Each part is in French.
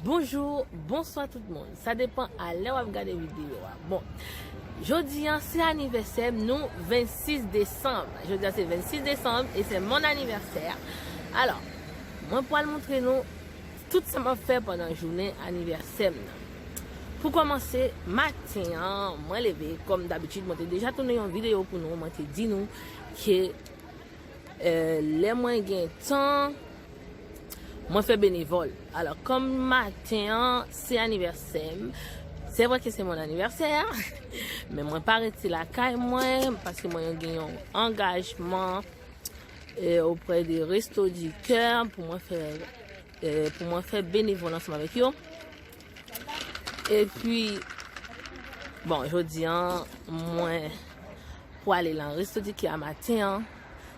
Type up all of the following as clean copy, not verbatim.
Bonjour, bonsoir tout le monde. Ça dépend à l'heure où vous regardez la vidéo. Bon, jeudi, c'est anniversaire, nous, 26 décembre. Jeudi, c'est 26 décembre et c'est mon anniversaire. Alors, moi, pour vous montrer nous, tout ça m'a fait pendant la journée anniversaire. Pour commencer, matin, moi, levé, comme d'habitude, moi, déjà tourné une vidéo pour nous, moi, dit nous que les moyens gagnent temps. Moi, je fais bénévole. Alors, comme matin, c'est anniversaire. C'est vrai que c'est mon anniversaire. Mais moi, pas arrêter la caille, moi, parce que moi, j'ai un engagement auprès des Restos du Cœur pour moi faire bénévole ensemble avec eux. Et puis, bon, je dis, moi, pour aller dans le Resto du Cœur matin,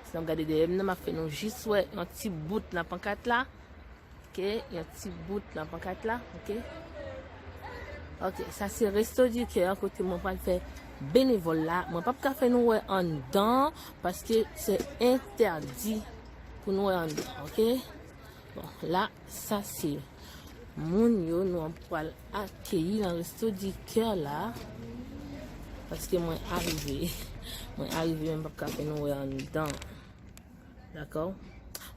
si vous regardez des m'a fait nous juste un petit bout de la pancarte là. Ok, il y a un petit bout de la pancarte là, ok. Ok, ça c'est Resto du Cœur, côté moi pas faire bénévole là. Moi pas faire nous en dedans parce que c'est interdit pour nous en dedans, ok. Bon, là, ça c'est mon yo, nous on peut accueillir dans Resto du Cœur là. Parce que moi arrivé même pas faire nous en dedans. D'accord?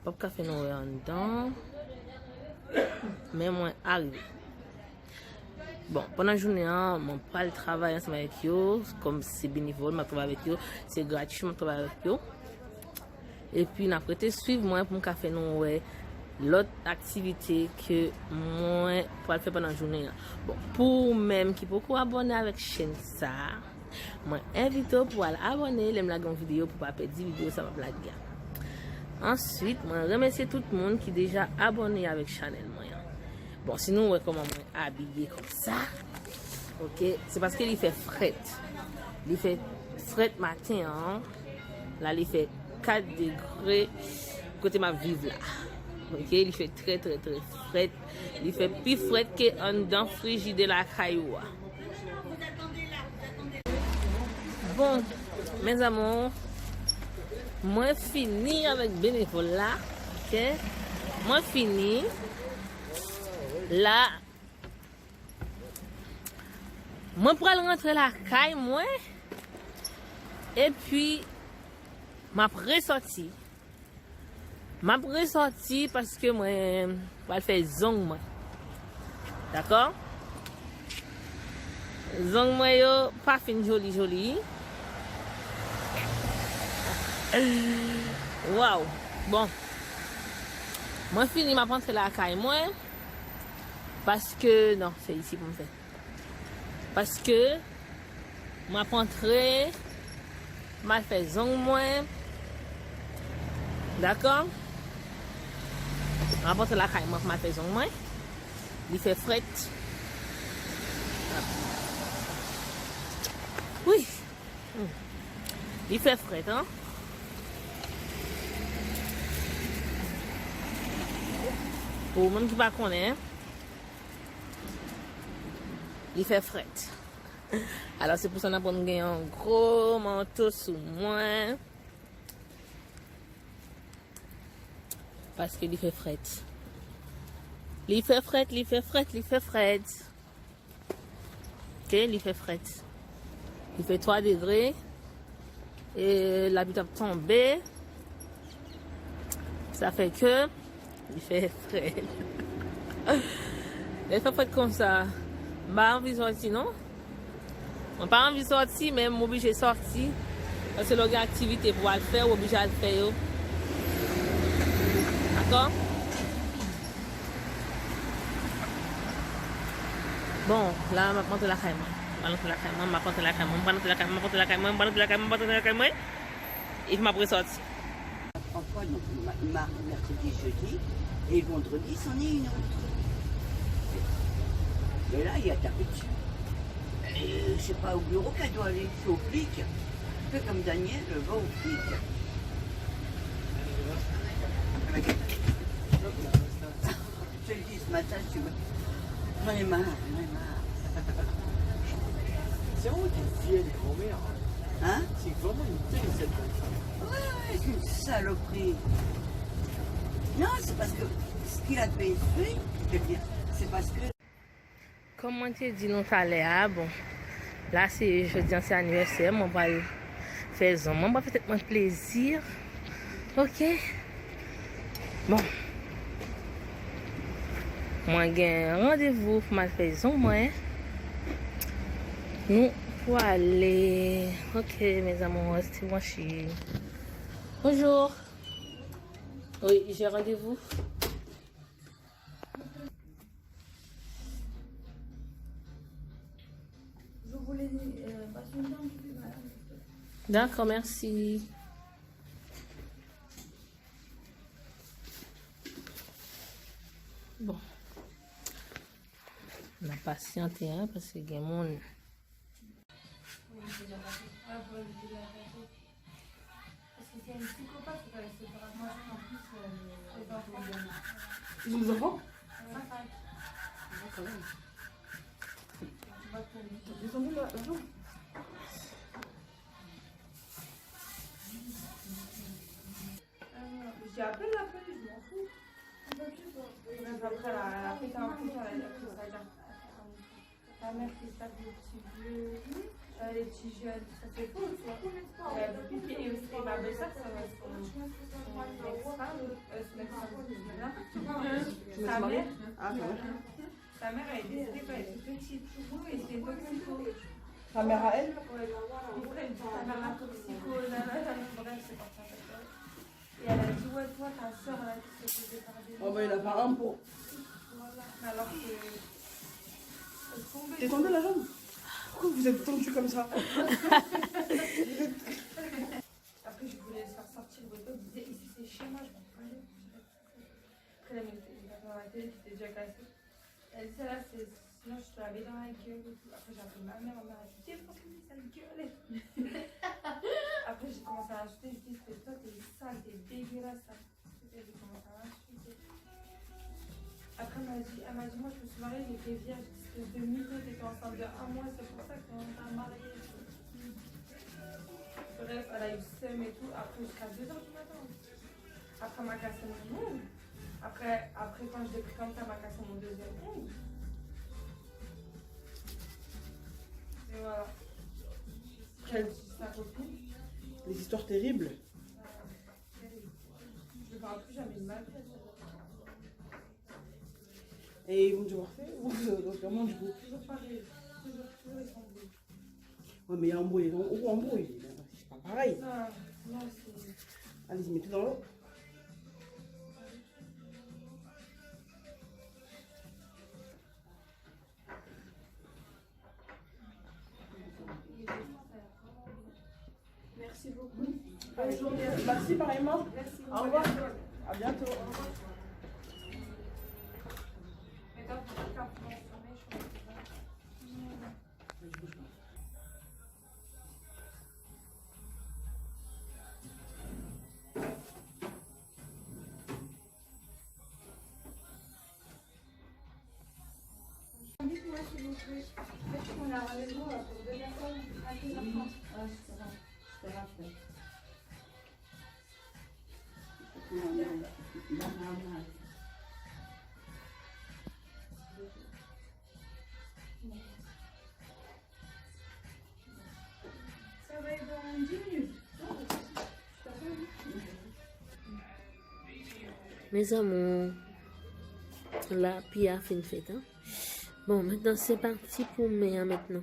Pas faire nous en dedans. Mais moi arrivé. Bon, pendant la journée, mon pas le travail ensemble avec eux, comme c'est bénévole, je travaille avec eux, c'est gratuit, je travaille avec eux. Et puis, après, suivre moi pour me faire l'autre activité que moi pour faire pendant la journée. Bon, pour même qui peut abonner avec la chaîne ça, moi invite pour aller abonner, les la vidéo pour pas perdre vidéo, ça va blaguer. Ensuite, je remercie tout le monde qui est déjà abonné avec Chanel Moyen. Bon, sinon, comment moi habillé comme ça. Ok, c'est parce qu'il fait fret. Il fait fret matin. Hein? Là, il fait 4 degrés côté ma vive là. Ok, il fait très fret. Il fait plus fret que dans frigide la cailloua. Bon, mes amours. Moi fini avec bénévole là, ok? Moi fini là. Moi pour aller rentrer la caille moi et puis m'a ressorti. Parce que moi va faire zong moi. D'accord? Zong moi yo pas fin joli. Wow, bon, moi fini ma rentrer la caille moi parce que non c'est ici pour me faire parce que ma rentrer m'a fait zong moi, d'accord, ma rentrer la caille moi m'a fait zong moi, il fait fret, oui, il fait fret hein. Pour même qui ne connaît, il fait fret. Alors c'est pour ça qu'on a gagné un gros manteau sous moi. Parce qu'il fait fret. Il fait fret. Ok, il fait fret. Il fait 3 degrés. Et la butte a tombé. Ça fait que il fait frais. Il fait frais comme ça. Pas envie de sortir, non? On pas envie de sortir, mais je suis obligé de sortir. Parce que l'autre activité pour le faire, obligé de le faire. D'accord? Bon, là, je vais prendre la caille. Et je vais sortir. Parfois, donc, mardi, mercredi, jeudi, et vendredi, c'en est une autre. Mais là, il y a tapé dessus. Et c'est pas au bureau qu'elle doit aller, c'est au flic. Un peu comme Daniel, va au flic. Je te le dis ce matin, tu vois. J'en ai marre. C'est vraiment une fille, elle est grand-mère. Hein? C'est vraiment une telle cette femme. Ouais, c'est une saloperie. Non, c'est parce que ce qu'il a payé, c'est bien. c'est parce que Comment tu dis nous tout à l'heure, bon, là c'est jeudi, c'est anniversaire, on va faire ça, on va faire tellement plaisir, ok, bon, moi j'ai un rendez-vous pour ma faire ça, moi, nous pour aller, ok mes amours, c'est branché. Bonjour, oui j'ai rendez-vous. Je voulais passer une dent qui fait mal. D'accord, merci. Bon. On a patienté hein, parce que il y a mon... Parce que c'est une psychopathe qui va rester par moi en plus les enfants. Ils ont des enfants? Quand même. Descendez là, l'argent. J'ai appelé la police, je m'en fous. Après, elle a pété un coup, elle a pris sa garde. Ta mère qui tape les petits bleus, les petits jeunes, ça c'est faux, tu vois. Et aussi, ma belle-sœur, ça va être son ex-femme, sa mère. Ah, ça va. Sa mère, elle est décédée quand elle était petite. Et c'était toxico. Ta mère à elle? Ouais, ils prennent ta mère à toxico, bref, c'est parti en fait. Et elle a dit, ouais, toi, ta soeur, là, qui se faisait par des Oh, bah, il a pas un pot. voilà. Alors que. T'es tendu la jambe? Pourquoi vous êtes tendu comme ça? Après, je voulais le faire sortir, le pote disait, ici c'est chez moi, je m'en fous. Après, elle m'a dans la télé qui était déjà cassée. Elle disait, là, c'est. Sinon, je te l'avais dans la gueule et tout. Après, j'ai appelé ma mère a dit, défonce-lui sa gueule. Après, j'ai commencé à insulter, je dis, toi, t'es sale, t'es dégueulasse. J'ai commencé à insulter. Après, elle m'a dit, moi, je me suis mariée, j'étais vierge. Espèce de mytho, t'étais enceinte de 1 mois, c'est pour ça qu'on t'a mariée. Bref, elle a eu seum et tout. Après, jusqu'à 2h du matin. Après, elle m'a cassé mon ongle. Après, quand je l'ai pris comme ça, elle m'a cassé mon deuxième ongle. Et voilà. Quelle sa copine. Les histoires terribles. Je ne parle plus jamais de ma vie. Et ils vont devoir faire ou donc comment du coup? Toujours pareil. Toujours ils sont beaux. Ouais, mais il y a un bruit. Ou un bruit. C'est pas pareil. Non, c'est. Allez-y, mettez dans l'eau. Merci beaucoup. Bonne journée. Merci pareillement. Merci. Au revoir. À bientôt. Mais quand tu fais un peu je crois que dites-moi s'il vous plaît, est-ce qu'on a rendez-vous pour 2 personnes à 15h30? Ah, c'est rapide. Ça va être dans 10 minutes. Mes amours, là, Pia a fait une fête. Hein? Bon, maintenant c'est parti pour moi maintenant.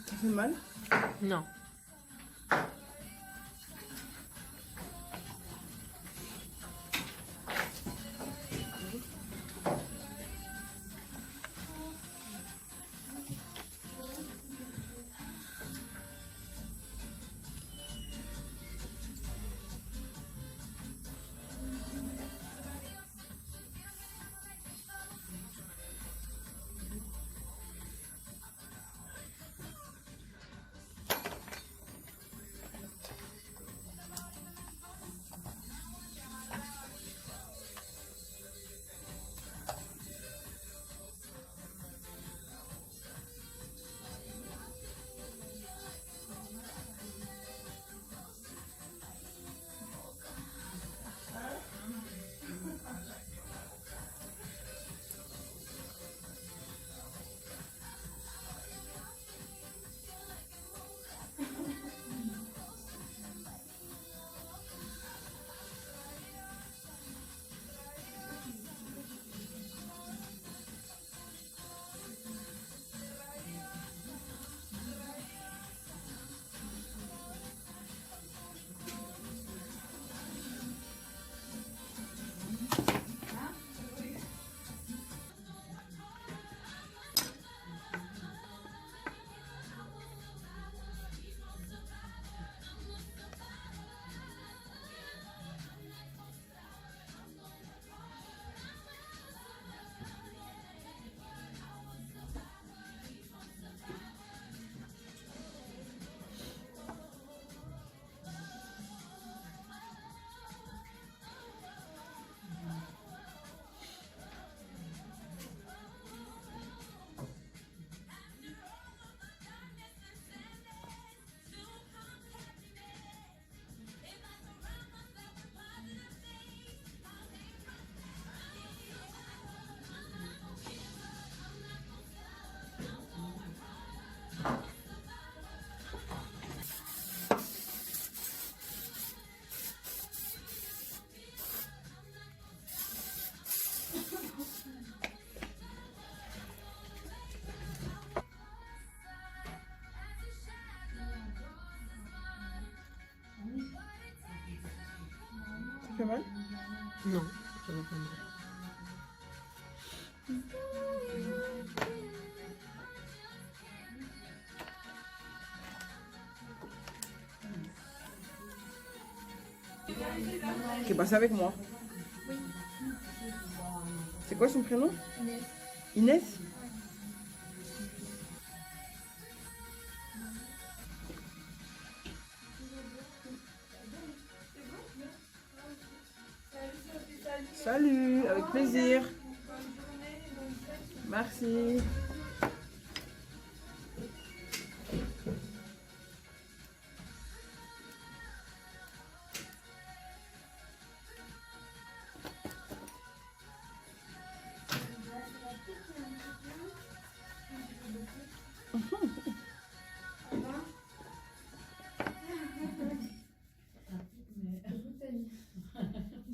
Ça fait mal? Non. Non, je ne comprends pas. Qui est passé avec moi. Oui. C'est quoi son prénom? Inès. Inès? Salut, avec plaisir. Merci.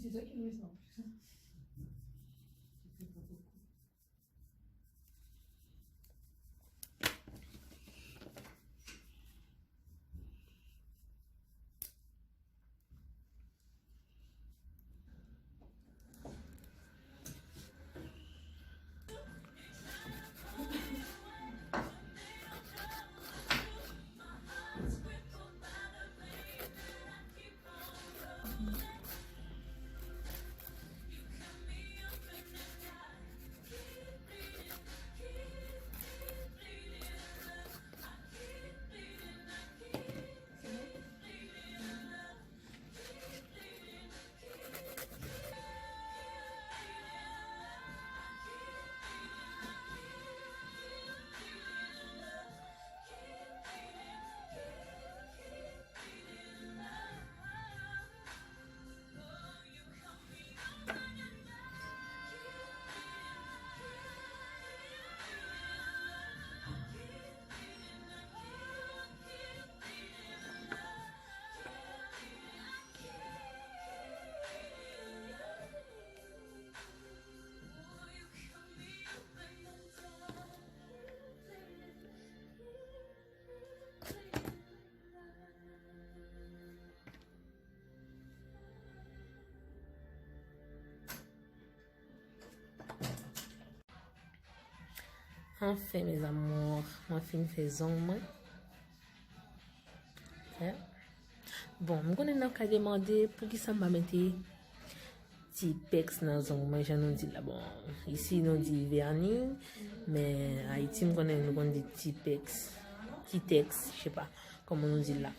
C'est toi qui louis ça en plus. Enfin, mes amours, moi fin faisons moi. Bon, je connais qu'à demander pour qui ça m'a mettre Tipex dans zong moi, je nous dis là bon. Ici nous dit vernis, mais Haïti nous connaît nous dit Tipex, Titex, je sais pas comment on dit là.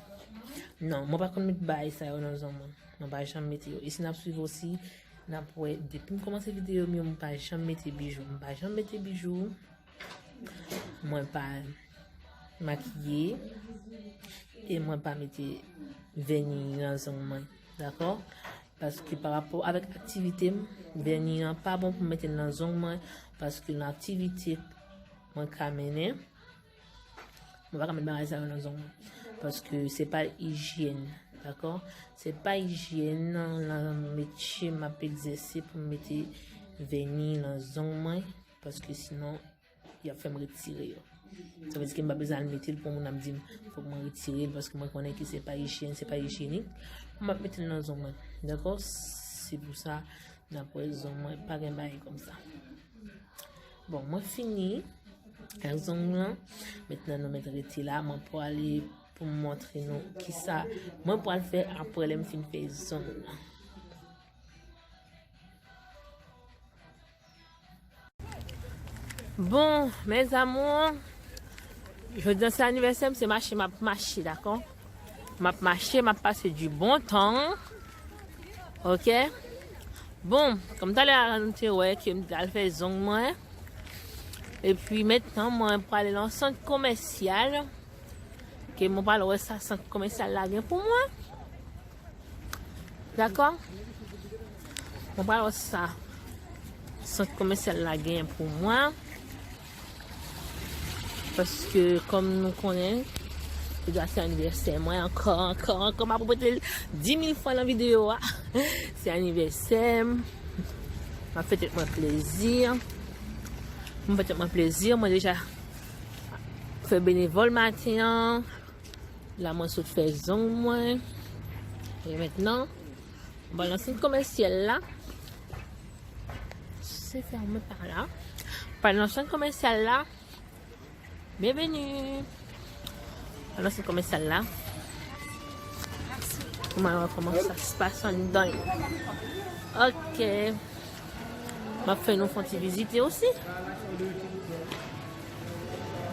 Non, moi pas qu'on mettre bail ça dans zong moi. Non pas jamais mettre. Ici n'a suivre aussi n'a pour depuis commencer vidéo moi pas jamais mettre bijoux, pas jamais mettre bijoux. Moi pas maquillé et moi pas mettre vernis dans son main, d'accord, parce que par rapport avec activité vernis n'est pas bon pour mettre dans son main parce que l'activité moi ka mener on va pas mettre ça dans son main parce que c'est pas hygiène, d'accord, c'est pas hygiène dans métier m'a exercer pour mettre vernis dans son main parce que sinon il a fait me retirer. Ça veut dire que je n'ai pas besoin de mettre pour mon dire faut me retirer parce que moi connais que c'est pas hygiène, c'est pas hygiénique. On va mettre dans zone moi. D'accord? C'est pour ça d'après zone moi pas un bail comme ça. Bon, moi fini avec zone là. Maintenant nous mettre retirer là, moi pour aller pour montrer nous qui ça moi pour le faire après les fin faire zone là. Bon, mes amours, je dis c'est anniversaire, c'est marché, d'accord? M'a passé du bon temps. OK? Bon, comme tu as dit, ouais, que je fait zong moi. Et puis maintenant, moi, pour aller dans le centre commercial, que moi, parle de ça, centre commercial là, pour moi. D'accord? Moi, parle de ça, centre commercial là, pour moi. Parce que comme nous connaissons, c'est anniversaire. Moi encore, ma propriété 10 000 fois dans la vidéo. C'est anniversaire. M'a fait moi plaisir. Moi déjà fait bénévole matin. Là, moi, je fais zong moi. Et maintenant, on va lancer une commerciale là. c'est fermé par là. Pendant le centre commercial là. Bienvenue. Pendant le centre commercial là. On va voir comment ça se passe en dedans. Ok. On va faire une petite visite aussi.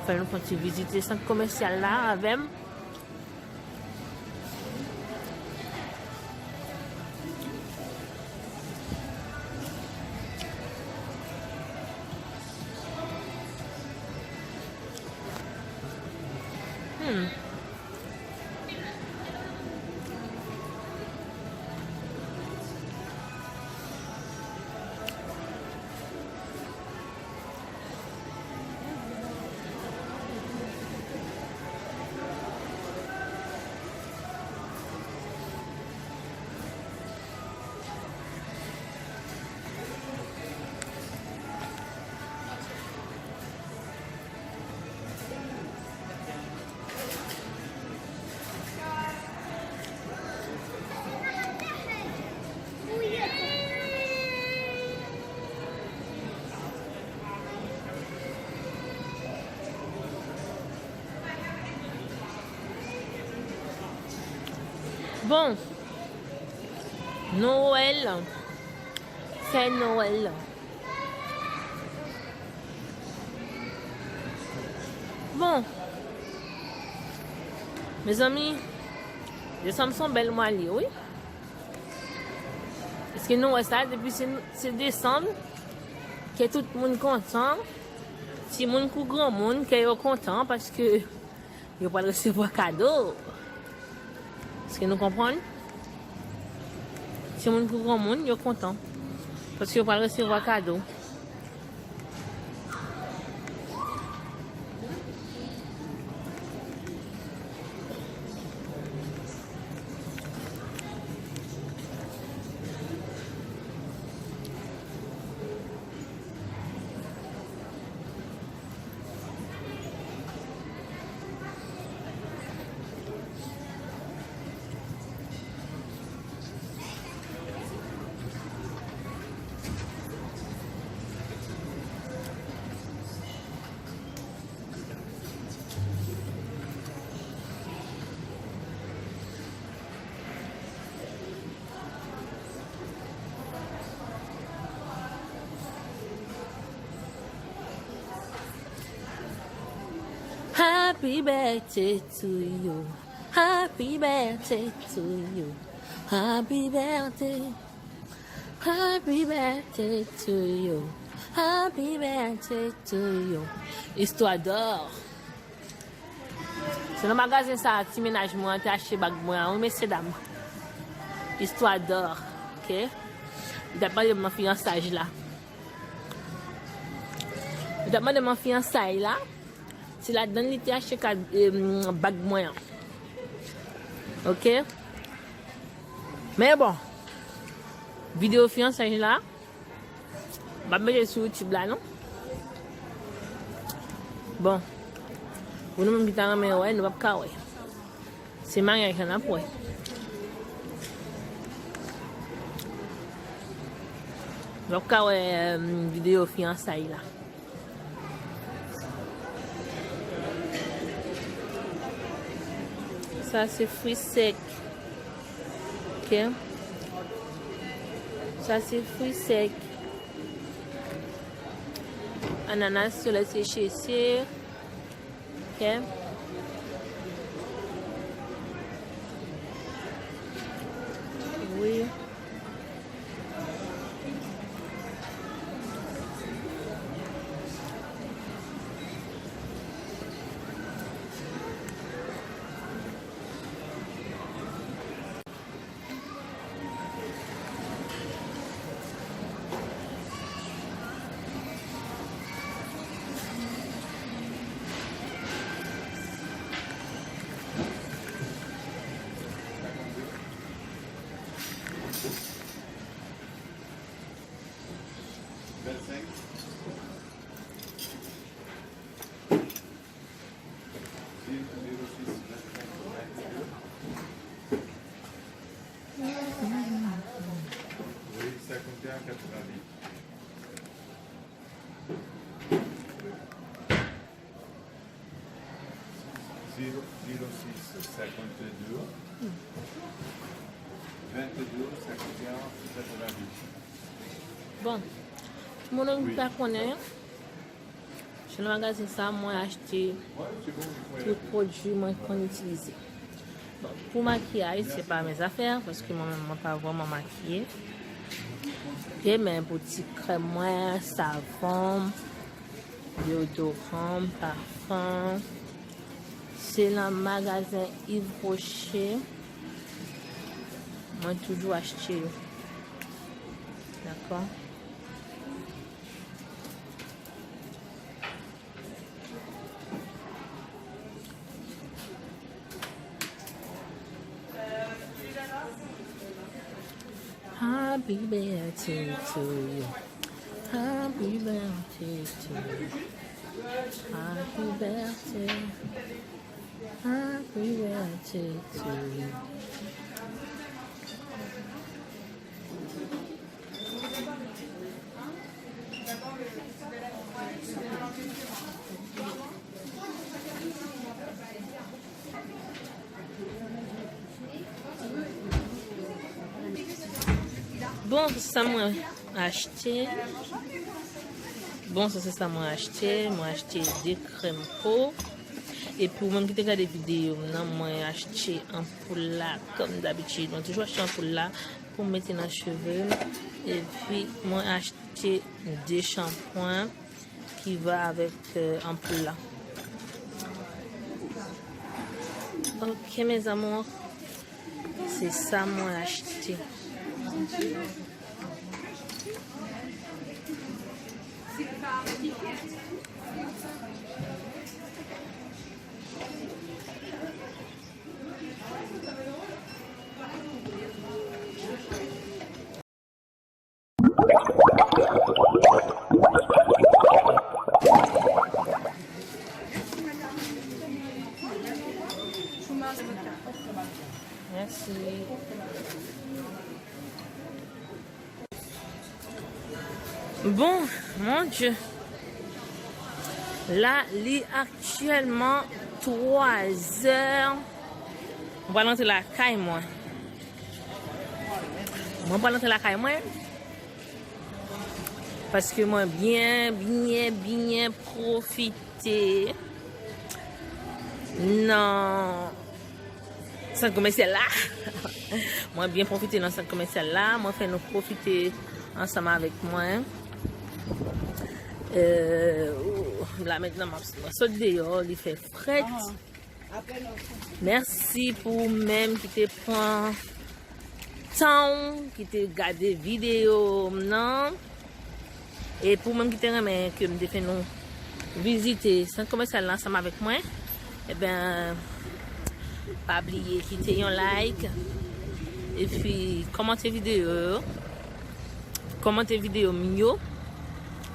Faire une petite visite le centre commercial là avec. Bon, Noël, c'est Noël. Bon, mes amis, décembre sont belles mois, oui. Parce que nous, ça, depuis c'est décembre, que tout le monde content. Si mon coup grand monde qui est content parce que il va recevoir cadeau. Est-ce que nous comprenons? Si mon coup grand monde, il est content parce qu'il va recevoir cadeau. Happy birthday to you. Happy birthday to you. Happy birthday. Happy birthday to you. Happy birthday to you. Histoire d'or. C'est le magasin ça, petit ménagement, t'as acheté bag moi, messieurs dames. Histoire d'or, ok? D'abord de mon fiançailles là. D'abord de mon fiançailles là. C'est là-dedans il t'a acheté bag moyen. Ok? Mais bon. Vidéo fiançailles là. Bah mettre sur YouTube là non? Bon. Pour nous même qui t'en mais ouais, nous pas ouais. C'est mariage qu'on a pour. Nous pas ouais vidéo fiançailles là. Ça c'est fruits secs. Ok. Ça c'est fruits secs. Ananas sur le séché ici. Ok. Oui. 06 52 22 51 90. Bon, tout le monde ne connaît. Chez le magasin, ça, moi, acheté tous les produits qu'on utilise. Bon, pour maquillage, ce n'est pas mes affaires parce que moi-même, je ne pas vraiment maquillée. J'ai mes boutiques crème, savon, déodorant, parfum. C'est le magasin Yves Rocher. Moi, toujours acheté. D'accord? Happy birthday to you. Happy birthday to you. Happy birthday. Happy birthday to you. Bon, ça m'a acheté. Bon, ça c'est ça m'a acheté. Moi acheté des crèmes peau. Et pour même qui te regarde des vidéos, moi acheté un poule là comme d'habitude. Moi toujours acheté un poule là pour mettre dans les cheveux. Et puis moi acheté des shampoings qui va avec un poule là. Ok mes amours, c'est ça moi acheté. Merci. Bon, mon Dieu. Là, il est actuellement 3 heures. On va rentrer la caille, moi. On va rentrer la caille, moi. Parce que moi, bien profiter. Non. Centre commercial là. Moi, bien profiter dans le centre commercial là. Moi, faire nous profiter ensemble avec moi. Là maintenant, je saute dehors, il fait frais. Merci pour même qui te prend temps, qui te regarde des vidéos, non? Et pour même qui te remet que me fait nous visiter centre commercial là ensemble avec moi. Eh bien, pas oublier quitter un like et puis commenter vidéo mieux.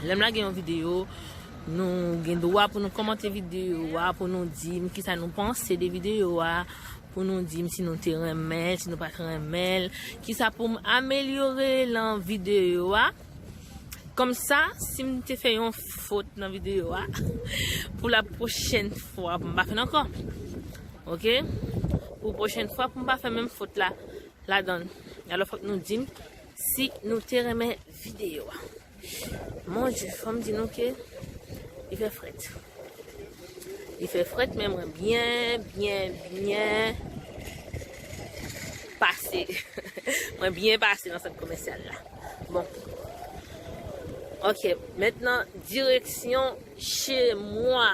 L'aime la une vidéo, nous avons droit pour nous commenter vidéo, pour nous dire qui ça nous pense des vidéos, pour nous dire si nous te remet, si nous pas remet, qui ça pour améliorer la vidéo. Comme ça, si nous te fait une faute dans la vidéo, pour la prochaine fois, pour ne pas faire encore. Ok? Pour la prochaine fois, pour ne pas faire même faute là, la donne. Alors, il faut que nous disions si nous te remet vidéo. Mon Dieu, faut me dire que il fait fret. Il fait fret, mais moi bien passé. Moi bien passé dans cette commerciale là. Bon. Ok, maintenant direction chez moi.